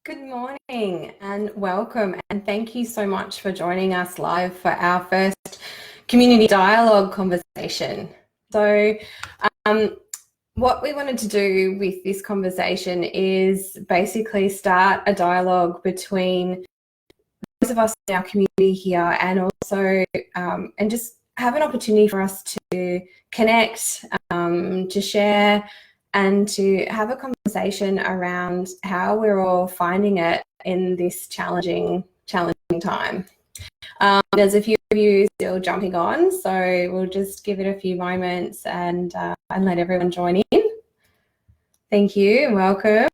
Good morning and welcome, and thank you so much for joining us live for our first community dialogue conversation. So what we wanted to do with this conversation is basically start a dialogue between those of us in our community here and also and just have an opportunity for us to connect, to share and to have a conversation around how we're all finding it in this challenging time. There's a few of you still jumping on, so we'll just give it a few moments and let everyone join in. Thank you and welcome.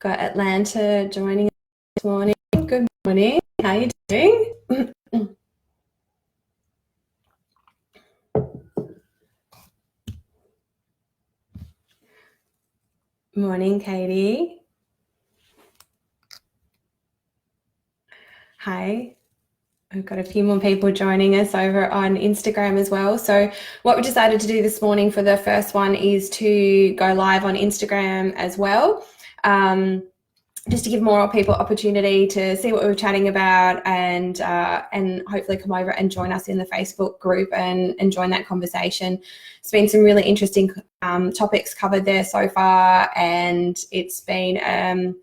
Got Atlanta joining us this morning. Good morning. How are you doing? Morning, Katie. Hi. We've got a few more people joining us over on Instagram as well. So what we decided to do this morning for the first one is to go live on Instagram as well, just to give more people opportunity to see what we were chatting about and hopefully come over and join us in the Facebook group and join that conversation. It's been some really interesting topics covered there so far, and it's been a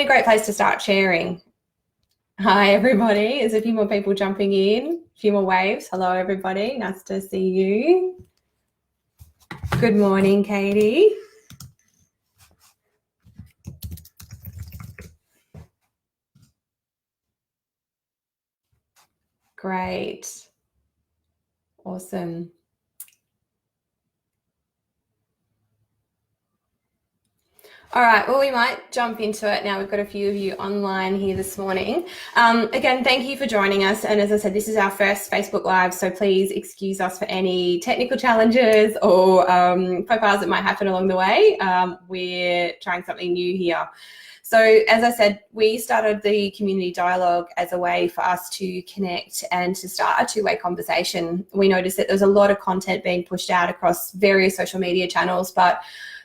great place to start sharing. Hi, everybody. There's a few more people jumping in, a few more waves. Hello, everybody. Nice to see you. Good morning, Katie. Great. Awesome. All right, well, we might jump into it now. We've got a few of you online here this morning. Again, thank you for joining us. And as I said, this is our first Facebook Live, so please excuse us for any technical challenges or faux pas that might happen along the way. We're trying something new here. So as I said, we started the community dialogue as a way for us to connect and to start a two-way conversation. We noticed that there's a lot of content being pushed out across various social media channels, but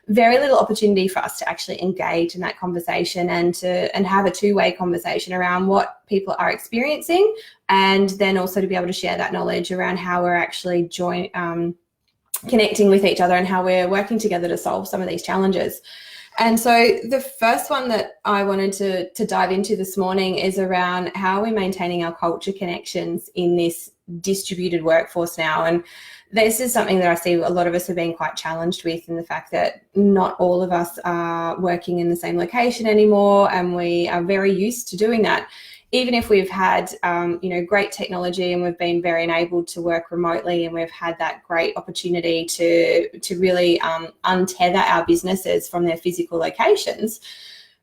very little opportunity for us to actually engage in that conversation and have a two-way conversation around what people are experiencing, and then also to be able to share that knowledge around how we're actually connecting with each other and how we're working together to solve some of these challenges. And so the first one that I wanted to dive into this morning is around how we're maintaining our culture connections in this distributed workforce now. And this is something that I see a lot of us have been quite challenged with, in the fact that not all of us are working in the same location anymore, and we are very used to doing that. Even if we've had, great technology and we've been very enabled to work remotely, and we've had that great opportunity to really untether our businesses from their physical locations,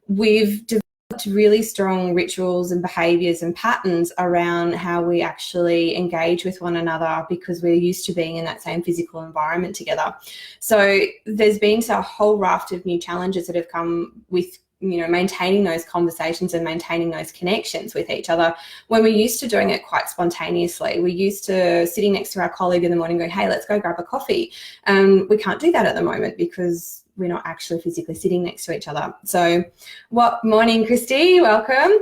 we've developed really strong rituals and behaviours and patterns around how we actually engage with one another, because we're used to being in that same physical environment together. So there's been a whole raft of new challenges that have come with maintaining those conversations and maintaining those connections with each other, when we're used to doing it quite spontaneously. We're used to sitting next to our colleague in the morning going, hey, let's go grab a coffee. We can't do that at the moment because we're not actually physically sitting next to each other. So morning, Christy, welcome.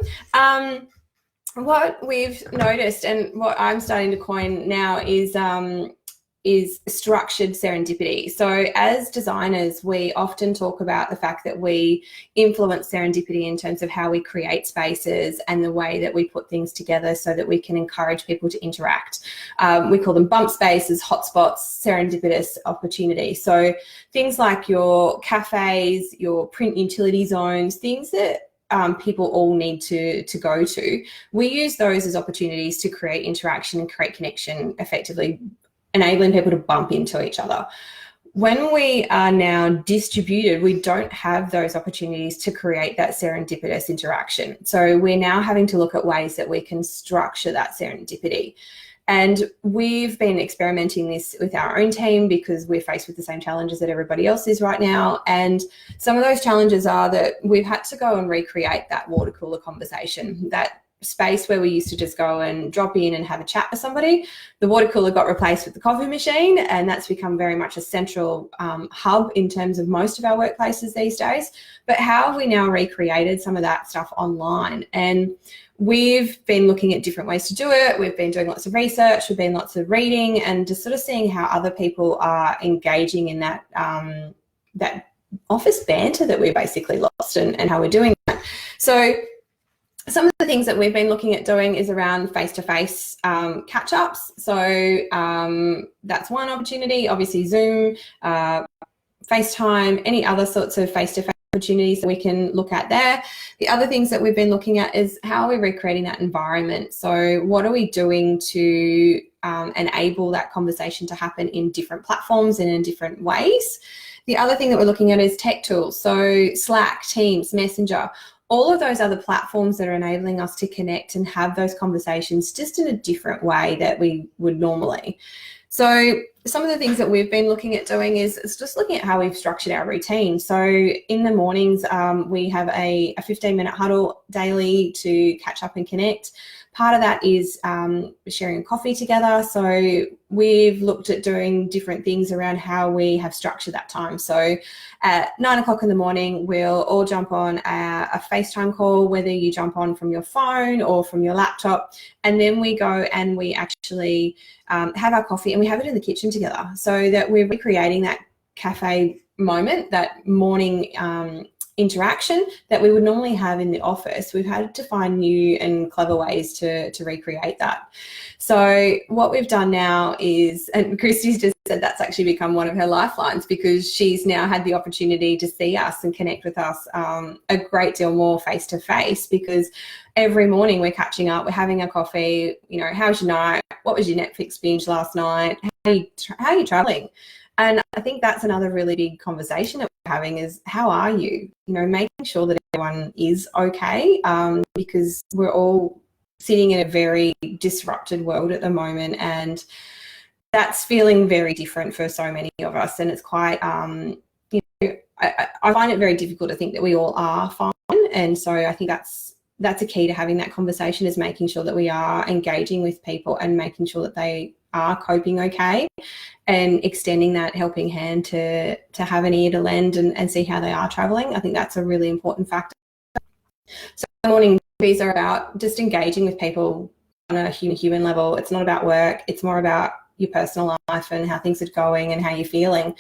What we've noticed and what I'm starting to coin now is structured serendipity. So as designers, we often talk about the fact that we influence serendipity in terms of how we create spaces and the way that we put things together so that we can encourage people to interact. We call them bump spaces, hotspots, serendipitous opportunity. So things like your cafes, your print utility zones, things that people all need to go to. We use those as opportunities to create interaction and create connection, effectively enabling people to bump into each other. When we are now distributed, we don't have those opportunities to create that serendipitous interaction. So we're now having to look at ways that we can structure that serendipity. And we've been experimenting this with our own team because we're faced with the same challenges that everybody else is right now. And some of those challenges are that we've had to go and recreate that water cooler conversation, that space where we used to just go and drop in and have a chat with somebody. The water cooler got replaced with the coffee machine, and that's become very much a central hub in terms of most of our workplaces these days. But how have we now recreated some of that stuff online? And we've been looking at different ways to do it. We've been doing lots of research, we've been lots of reading, and just sort of seeing how other people are engaging in that that office banter that we basically lost, and how we're doing that. So some of the things that we've been looking at doing is around face-to-face catch-ups. So that's one opportunity. Obviously Zoom, FaceTime, any other sorts of face-to-face opportunities that we can look at there. The other things that we've been looking at is how are we recreating that environment? So what are we doing to enable that conversation to happen in different platforms and in different ways? The other thing that we're looking at is tech tools. So Slack, Teams, Messenger, all of those other platforms that are enabling us to connect and have those conversations just in a different way that we would normally. So some of the things that we've been looking at doing is just looking at how we've structured our routine. So in the mornings, we have a 15-minute huddle daily to catch up and connect. Part of that is sharing coffee together. So we've looked at doing different things around how we have structured that time. So at 9 o'clock in the morning, we'll all jump on a FaceTime call, whether you jump on from your phone or from your laptop. And then we go and we actually have our coffee, and we have it in the kitchen together, so that we're recreating that cafe moment, that morning interaction that we would normally have in the office. We've had to find new and clever ways to recreate that. So what we've done now is, and Christy's just said that's actually become one of her lifelines, because she's now had the opportunity to see us and connect with us a great deal more face to face, because every morning we're catching up, we're having a coffee, you know, how's your night? What was your Netflix binge last night? How are you traveling? And I think that's another really big conversation that we're having is, how are you? You know, making sure that everyone is okay, because we're all sitting in a very disrupted world at the moment, and that's feeling very different for so many of us. And it's quite, you know, I find it very difficult to think that we all are fine. And so I think that's a key to having that conversation, is making sure that we are engaging with people and making sure that they are coping okay, and extending that helping hand to have an ear to lend and see how they are traveling. I think that's a really important factor. So morning these are about just engaging with people on a human level. It's not about work, it's more about your personal life and how things are going and how you're feeling.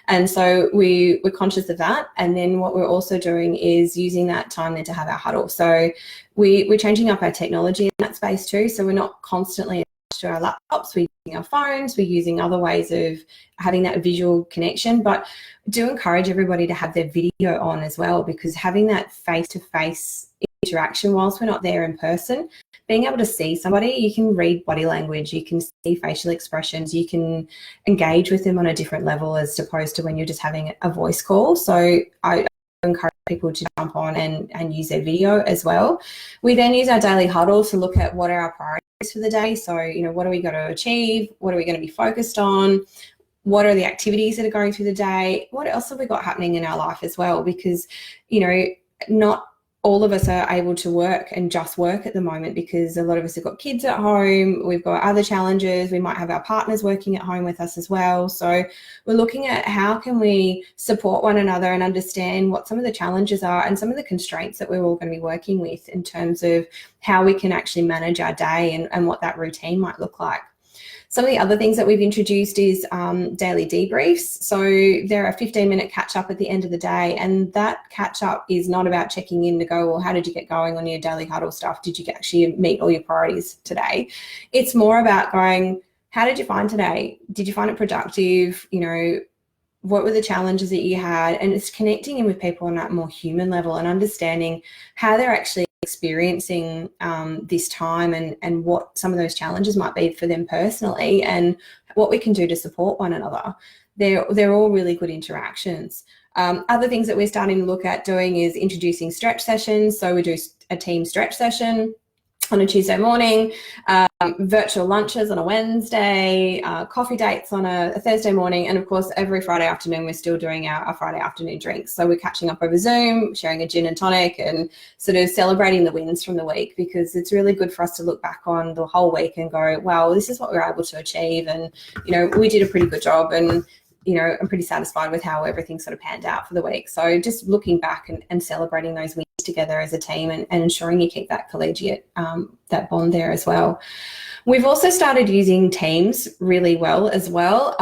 And so we're conscious of that. And then what we're also doing is using that time then to have our huddle. So we're changing up our technology in that space too. So we're not constantly to our laptops, we're using our phones, we're using other ways of having that visual connection, but do encourage everybody to have their video on as well, because having that face-to-face interaction whilst we're not there in person, being able to see somebody, you can read body language, you can see facial expressions, you can engage with them on a different level as opposed to when you're just having a voice call. So I encourage people to jump on and use their video as well. We then use our daily huddle to look at what are our priorities for the day. So, you know, what are we going to achieve? What are we going to be focused on? What are the activities that are going through the day? What else have we got happening in our life as well? Because, you know, not all of us are able to work and just work at the moment, because a lot of us have got kids at home, we've got other challenges, we might have our partners working at home with us as well. So we're looking at how can we support one another and understand what some of the challenges are and some of the constraints that we're all going to be working with in terms of how we can actually manage our day and what that routine might look like. Some of the other things that we've introduced is daily debriefs. So they're a 15-minute catch up at the end of the day, and that catch up is not about checking in to go, well, how did you get going on your daily huddle stuff? Did you actually meet all your priorities today? It's more about going, how did you find today? Did you find it productive? You know, what were the challenges that you had? And it's connecting in with people on that more human level and understanding how they're actually experiencing this time and what some of those challenges might be for them personally, and what we can do to support one another. They're all really good interactions. Other things that we're starting to look at doing is introducing stretch sessions. So we do a team stretch session. on a Tuesday morning, virtual lunches on a Wednesday, coffee dates on a Thursday morning, and of course every Friday afternoon we're still doing our Friday afternoon drinks. So we're catching up over Zoom, sharing a gin and tonic, and sort of celebrating the wins from the week, because it's really good for us to look back on the whole week and go, wow, this is what we were able to achieve, and we did a pretty good job, and I'm pretty satisfied with how everything sort of panned out for the week. So just looking back and celebrating those wins together as a team, and ensuring you keep that collegiate, that bond there as well. We've also started using Teams really well as well.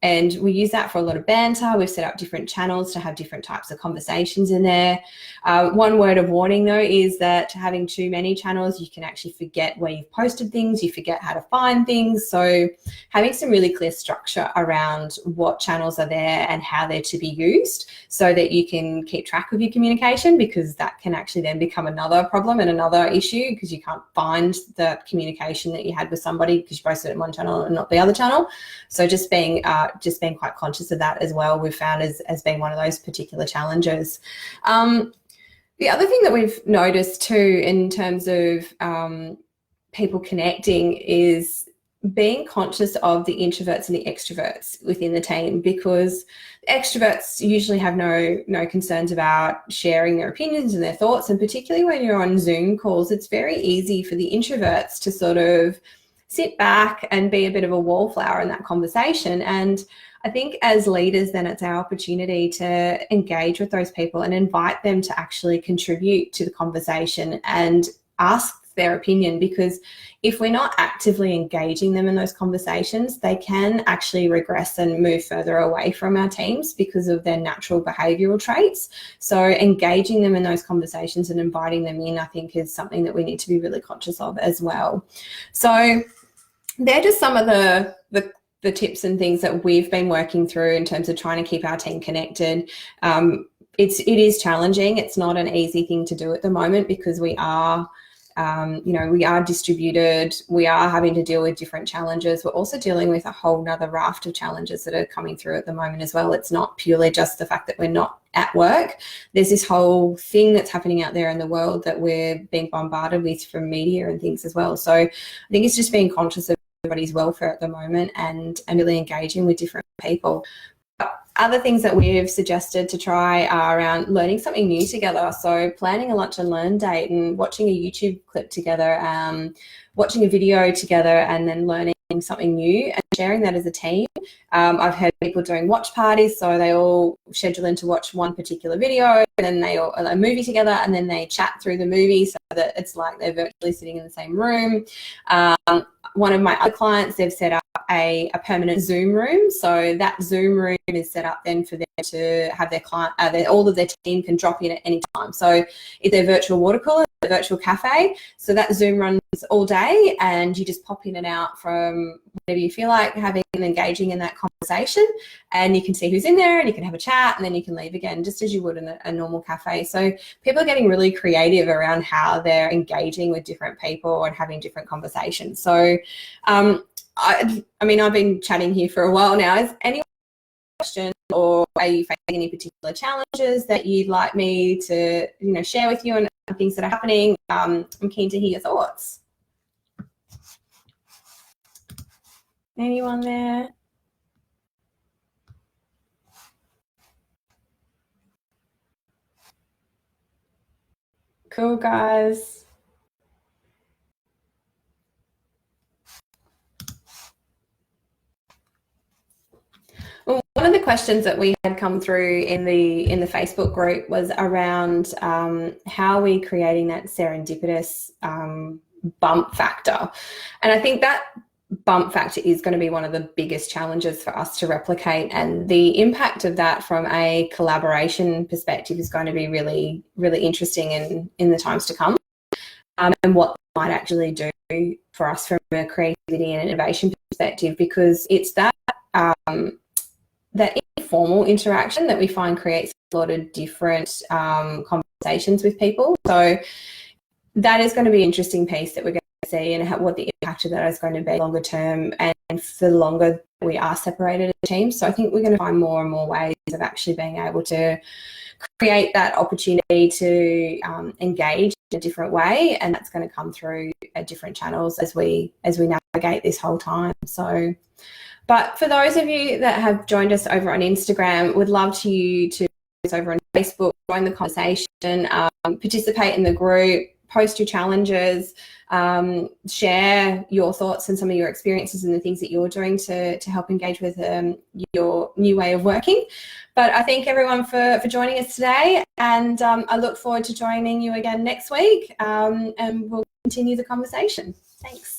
And we use that for a lot of banter. We've set up different channels to have different types of conversations in there. One word of warning though is that having too many channels, you can actually forget where you've posted things, you forget how to find things. So having some really clear structure around what channels are there and how they're to be used, so that you can keep track of your communication, because that can actually then become another problem and another issue, because you can't find the communication that you had with somebody because you posted it in one channel and not the other channel. So just being quite conscious of that as well, we've found as being one of those particular challenges. The other thing that we've noticed too in terms of people connecting is being conscious of the introverts and the extroverts within the team, because extroverts usually have no concerns about sharing their opinions and their thoughts, and particularly when you're on Zoom calls, it's very easy for the introverts to sort of sit back and be a bit of a wallflower in that conversation. And I think as leaders, then it's our opportunity to engage with those people and invite them to actually contribute to the conversation and ask their opinion, because if we're not actively engaging them in those conversations, they can actually regress and move further away from our teams because of their natural behavioural traits. So engaging them in those conversations and inviting them in, I think, is something that we need to be really conscious of as well. So they're just some of the tips and things that we've been working through in terms of trying to keep our team connected. It is challenging. It's not an easy thing to do at the moment, because we are we are distributed, we are having to deal with different challenges. We're also dealing with a whole nother raft of challenges that are coming through at the moment as well. It's not purely just the fact that we're not at work. There's this whole thing that's happening out there in the world that we're being bombarded with from media and things as well. So I think it's just being conscious of everybody's welfare at the moment and really engaging with different people. Other things that we've suggested to try are around learning something new together. So planning a lunch and learn date and watching a YouTube clip together, watching a video together, and then learning something new and sharing that as a team. I've heard people doing watch parties, so they all schedule in to watch one particular video, and then they all a movie together, and then they chat through the movie so that it's like they're virtually sitting in the same room. One of my other clients, they've set up a permanent Zoom room. So that Zoom room is set up then for them to have their client, all of their team can drop in at any time. So if they're virtual water cooler, a virtual cafe, so that Zoom runs all day, and you just pop in and out from whenever you feel like having and engaging in that conversation, and you can see who's in there, and you can have a chat, and then you can leave again, just as you would in a normal cafe. So people are getting really creative around how they're engaging with different people and having different conversations. So I mean, I've been chatting here for a while now. Is anyone question, or are you facing any particular challenges that you'd like me to share with you, and things that are happening? I'm keen to hear your thoughts. Anyone there? Cool, guys. Well, one of the questions that we had come through in the Facebook group was around how are we creating that serendipitous bump factor, and I think that bump factor is going to be one of the biggest challenges for us to replicate, and the impact of that from a collaboration perspective is going to be really, really interesting in the times to come, and what it might actually do for us from a creativity and innovation perspective, because it's that that informal interaction that we find creates a lot of different conversations with people. So that is going to be an interesting piece that we're going to see and what the impact of that is going to be longer term and for the longer we are separated as teams. So I think we're going to find more and more ways of actually being able to create that opportunity to engage in a different way, and that's going to come through different channels as we navigate this whole time. So, but for those of you that have joined us over on Instagram, we'd love you to over on Facebook, join the conversation, participate in the group, post your challenges, share your thoughts and some of your experiences and the things that you're doing to help engage with your new way of working. But I thank everyone for joining us today, and I look forward to joining you again next week, and we'll continue the conversation. Thanks.